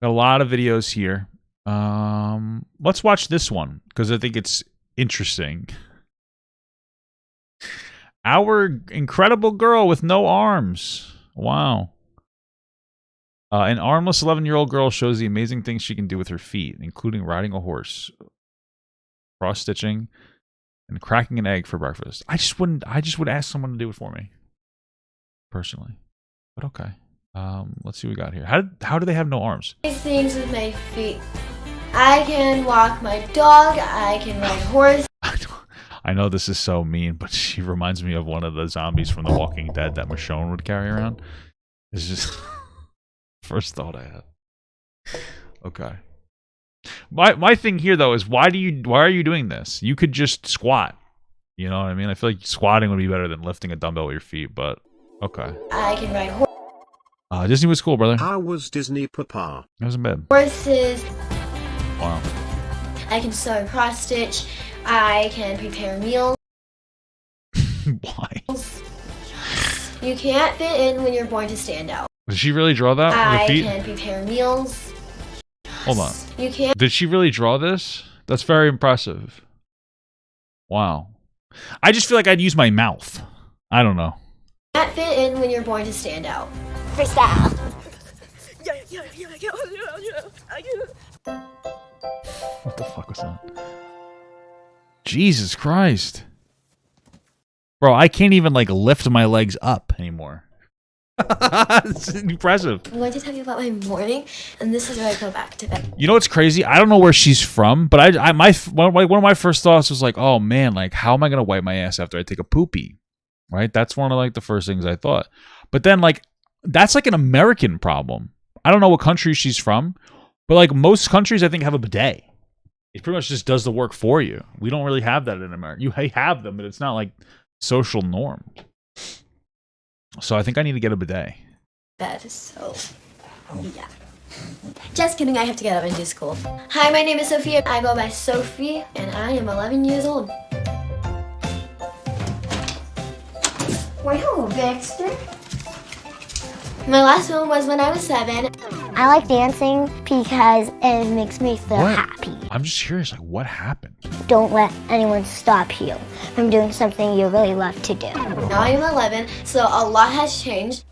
Got a lot of videos here. Let's watch this one because I think it's interesting. Our incredible girl with no arms. Wow. An armless 11-year-old girl shows the amazing things she can do with her feet, including riding a horse, cross-stitching, and cracking an egg for breakfast. I just would ask someone to do it for me, personally. But okay. Let's see what we got here. How do they have no arms? Things with my feet. I can walk my dog. I can ride a horse. I know this is so mean, but she reminds me of one of the zombies from The Walking Dead that Michonne would carry around. It's just first thought I had. Okay. My thing here though is why are you doing this? You could just squat. You know what I mean? I feel like squatting would be better than lifting a dumbbell with your feet, but okay. I can ride horse. Disney was cool, brother. How was Disney, Papa? I was in bed. Horses. Wow. I can sew and cross stitch. I can prepare meals. Why? You can't fit in when you're born to stand out. Did she really draw that with her I feet? can prepare meals. Hold on. You can't. Did she really draw this? That's very impressive. Wow. I just feel like I'd use my mouth. I don't know. Can't fit in when you're born to stand out. Freestyle. What the fuck was that? Jesus Christ. Bro, I can't even like lift my legs up anymore. It's impressive. I'm going to tell you about my morning, and this is where I go back to bed. You know what's crazy? I don't know where she's from, but one of my first thoughts was like, oh man, like how am I gonna wipe my ass after I take a poopy? Right? That's one of like the first things I thought. But then like that's like an American problem. I don't know what country she's from, but like most countries I think have a bidet. It pretty much just does the work for you. We don't really have that in America. You have them, but it's not like social norm. So I think I need to get a bidet. So, yeah. Just kidding, I have to get up and do school. Hi, my name is Sophia. I go by Sophie, and I am 11 years old. Why, hello, Baxter. My last film was when I was 7. I like dancing because it makes me feel happy. I'm just curious, like what happened? Don't let anyone stop you from doing something you really love to do. Now I am 11, so a lot has changed.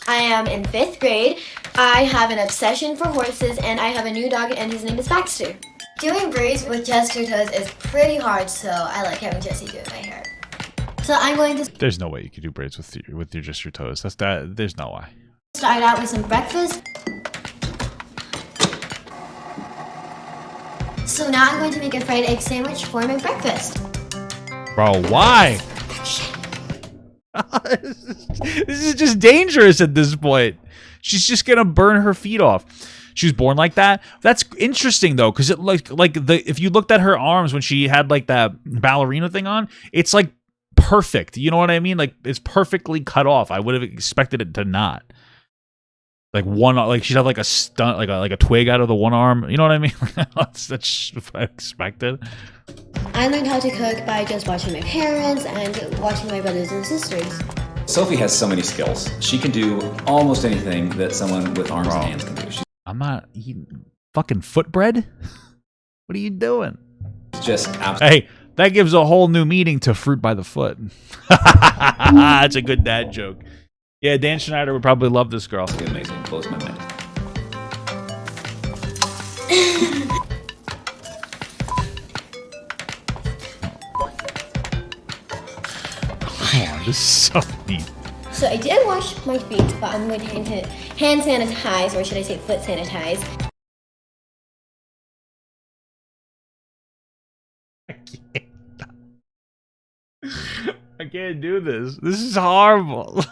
I am in 5th grade. I have an obsession for horses, and I have a new dog, and his name is Baxter. Doing braids with just your toes is pretty hard, so I like having Jesse do my hair. So I'm going to... There's no way you could do braids with your just your toes. There's no way. Start out with some breakfast. So now I'm going to make a fried egg sandwich for my breakfast. Bro, why? This is just dangerous at this point. She's just gonna burn her feet off. She was born like that. That's interesting though, because it if you looked at her arms when she had like that ballerina thing on, it's like perfect. You know what I mean? Like it's perfectly cut off. I would have expected it to not. Like she'd have like a stunt, like a twig out of the one arm. You know what I mean? That's what I expected. I learned how to cook by just watching my parents and watching my brothers and sisters. Sophie has so many skills. She can do almost anything that someone with arms and hands can do. I'm not eating fucking foot bread. What are you doing? Just absolutely. Hey, that gives a whole new meaning to fruit by the foot. That's a good dad joke. Yeah, Dan Schneider would probably love this girl. Amazing. Blows my mind. Oh, this is so neat. So I did wash my feet, but I'm going to hand sanitize, or should I say foot sanitize. I can't do this. This is horrible.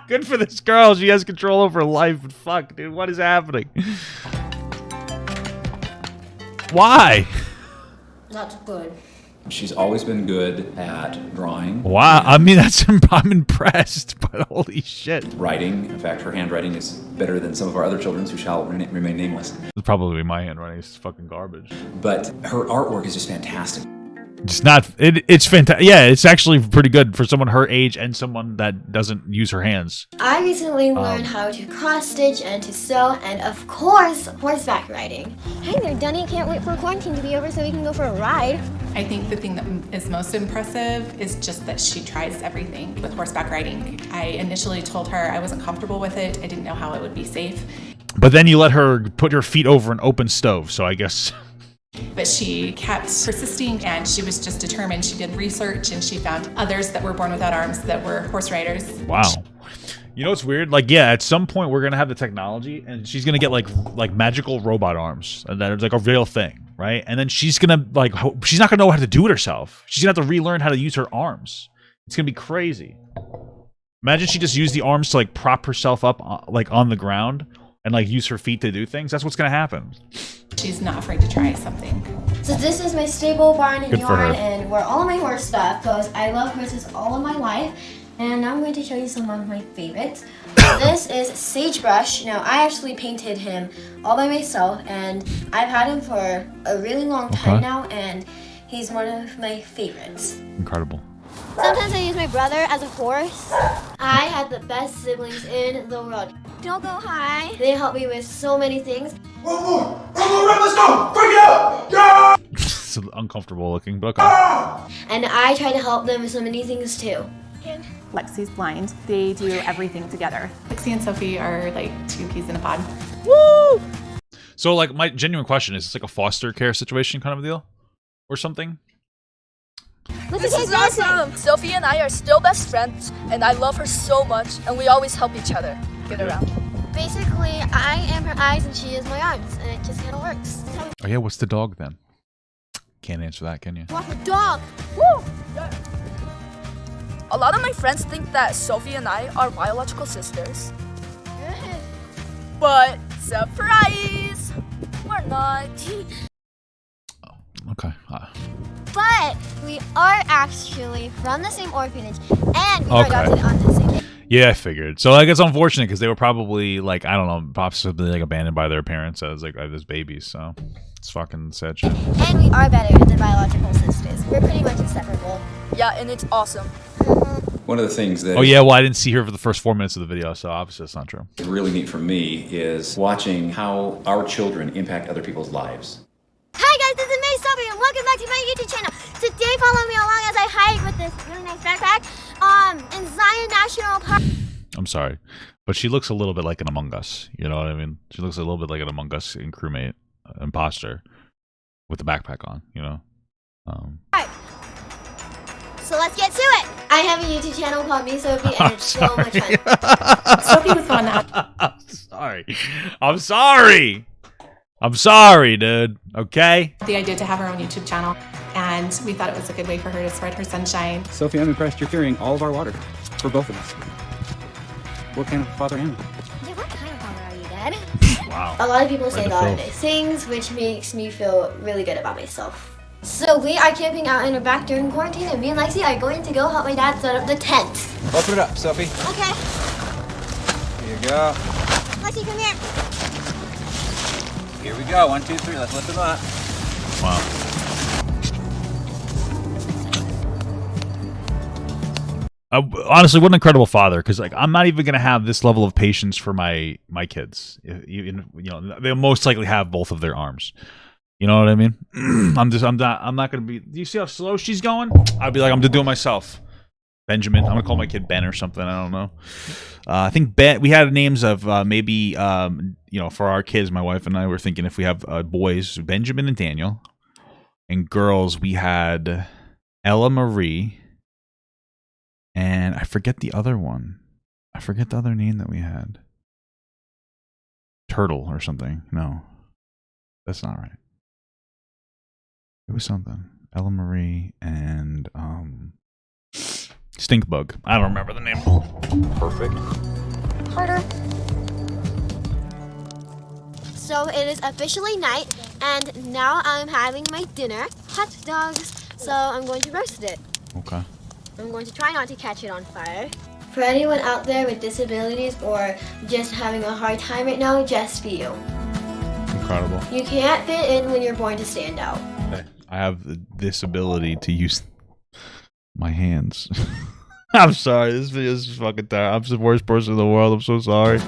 Good for this girl. She has control over her life. But fuck, dude, what is happening? Why? Not good. She's always been good at drawing. Wow. I mean, I'm impressed, but holy shit. Writing. In fact, her handwriting is better than some of our other children's who shall remain nameless. It's probably my handwriting. It's fucking garbage. But her artwork is just fantastic. It's not. It's fantastic. Yeah, it's actually pretty good for someone her age and someone that doesn't use her hands. I recently learned how to cross stitch and to sew, and of course, horseback riding. Hey there, Dunny. Can't wait for quarantine to be over so we can go for a ride. I think the thing that is most impressive is just that she tries everything with horseback riding. I initially told her I wasn't comfortable with it. I didn't know how it would be safe. But then you let her put her feet over an open stove, so I guess. But she kept persisting, and she was just determined. She did research, and she found others that were born without arms that were horse riders. Wow. You know what's weird? Like, yeah, at some point we're gonna have the technology, and she's gonna get like magical robot arms, and that is like a real thing, right? And then she's gonna she's not gonna know how to do it herself. She's gonna have to relearn how to use her arms. It's gonna be crazy. Imagine she just used the arms to like prop herself up like on the ground and like use her feet to do things. That's what's gonna happen. She's not afraid to try something. So this is my stable, barn, and Good for yard, her. and where all of my horse stuff goes. I love horses all of my life, and now I'm going to show you some of my favorites. This is Sagebrush. Now, I actually painted him all by myself, and I've had him for a really long time now, and he's one of my favorites. Incredible. Sometimes I use my brother as a horse. I had the best siblings in the world. Don't go high. They helped me with so many things. One more, let's go! Break it up! Yeah! It's uncomfortable looking, but okay. And I try to help them with so many things too. Lexi's blind. They do everything together. Lexi and Sophie are like two peas in a pod. Woo! So, like, my genuine question is: this like a foster care situation kind of a deal, or something? This is awesome! Sophie and I are still best friends, and I love her so much, and we always help each other get around. Basically, I am her eyes and she is my arms, and it just kind of works. Oh yeah, what's the dog then? Can't answer that, can you? Walk a dog! Woo! A lot of my friends think that Sophie and I are biological sisters. But surprise! We're not. Okay. But we are actually from the same orphanage, and we were Okay. adopted on the same. Yeah, I figured. So like it's unfortunate because they were probably like I don't know, possibly like abandoned by their parents as like as babies. So it's fucking sad shit. And we are better than biological sisters. We're pretty much inseparable. Yeah, and it's awesome. One of the things that Oh yeah, well I didn't see her for the first 4 minutes of the video, so obviously that's not true. is really neat for me is watching how our children impact other people's lives. Hi guys, this is May Sophie, and welcome back to my YouTube channel. Today, follow me along as I hike with this really nice backpack in Zion National Park. I'm sorry, but she looks a little bit like an Among Us. You know what I mean? She looks a little bit like an Among Us and crewmate imposter with the backpack on. You know. So let's get to it. I have a YouTube channel called Me Sophie, and it's so much fun. Sophie was the one that I'm sorry. I'm sorry. I'm sorry, dude. Okay. had the idea to have her own YouTube channel, and we thought it was a good way for her to spread her sunshine. Sophie, I'm impressed you're carrying all of our water for both of us. What kind of father am I? Yeah, what kind of father are you, Dad? Wow. A lot of people say Right a lot of to nice things, which makes me feel really good about myself. So we are camping out in the back during quarantine, and me and Lexi are going to go help my dad set up the tent. Open it up, Sophie. Okay. Here you go. Lexi, come here. Here we go. 1, 2, 3. Let's lift them up. Wow. Honestly, what an incredible father! Because like, I'm not even gonna have this level of patience for my kids. You know, they'll most likely have both of their arms. You know what I mean? I'm not gonna be. Do you see how slow she's going? I'd be like, I'm just doing myself. Benjamin. I'm gonna call my kid Ben or something. I don't know. I think Ben. We had names of maybe you know, for our kids. My wife and I were thinking if we have boys, Benjamin and Daniel, and girls we had Ella Marie, and I forget the other one. I forget the other name that we had. Turtle or something. No, that's not right. It was something. Ella Marie and Stinkbug. I don't remember the name. Perfect. Harder. So it is officially night, and now I'm having my dinner, hot dogs. So I'm going to roast it. Okay. I'm going to try not to catch it on fire. For anyone out there with disabilities or just having a hard time right now, just be you. Incredible. You can't fit in when you're born to stand out. I have this ability to use my hands. I'm sorry. This video is fucking terrible. I'm the worst person in the world. I'm so sorry.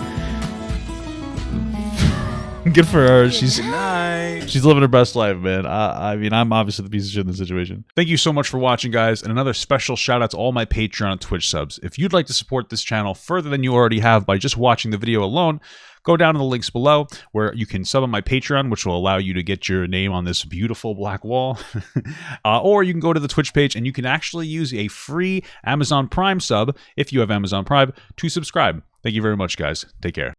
Good for her. She's living her best life, man. I mean, I'm obviously the piece of shit in this situation. Thank you so much for watching, guys. And another special shout out to all my Patreon and Twitch subs. If you'd like to support this channel further than you already have by just watching the video alone, go down to the links below where you can sub on my Patreon, which will allow you to get your name on this beautiful black wall. Or you can go to the Twitch page and you can actually use a free Amazon Prime sub, if you have Amazon Prime, to subscribe. Thank you very much, guys. Take care.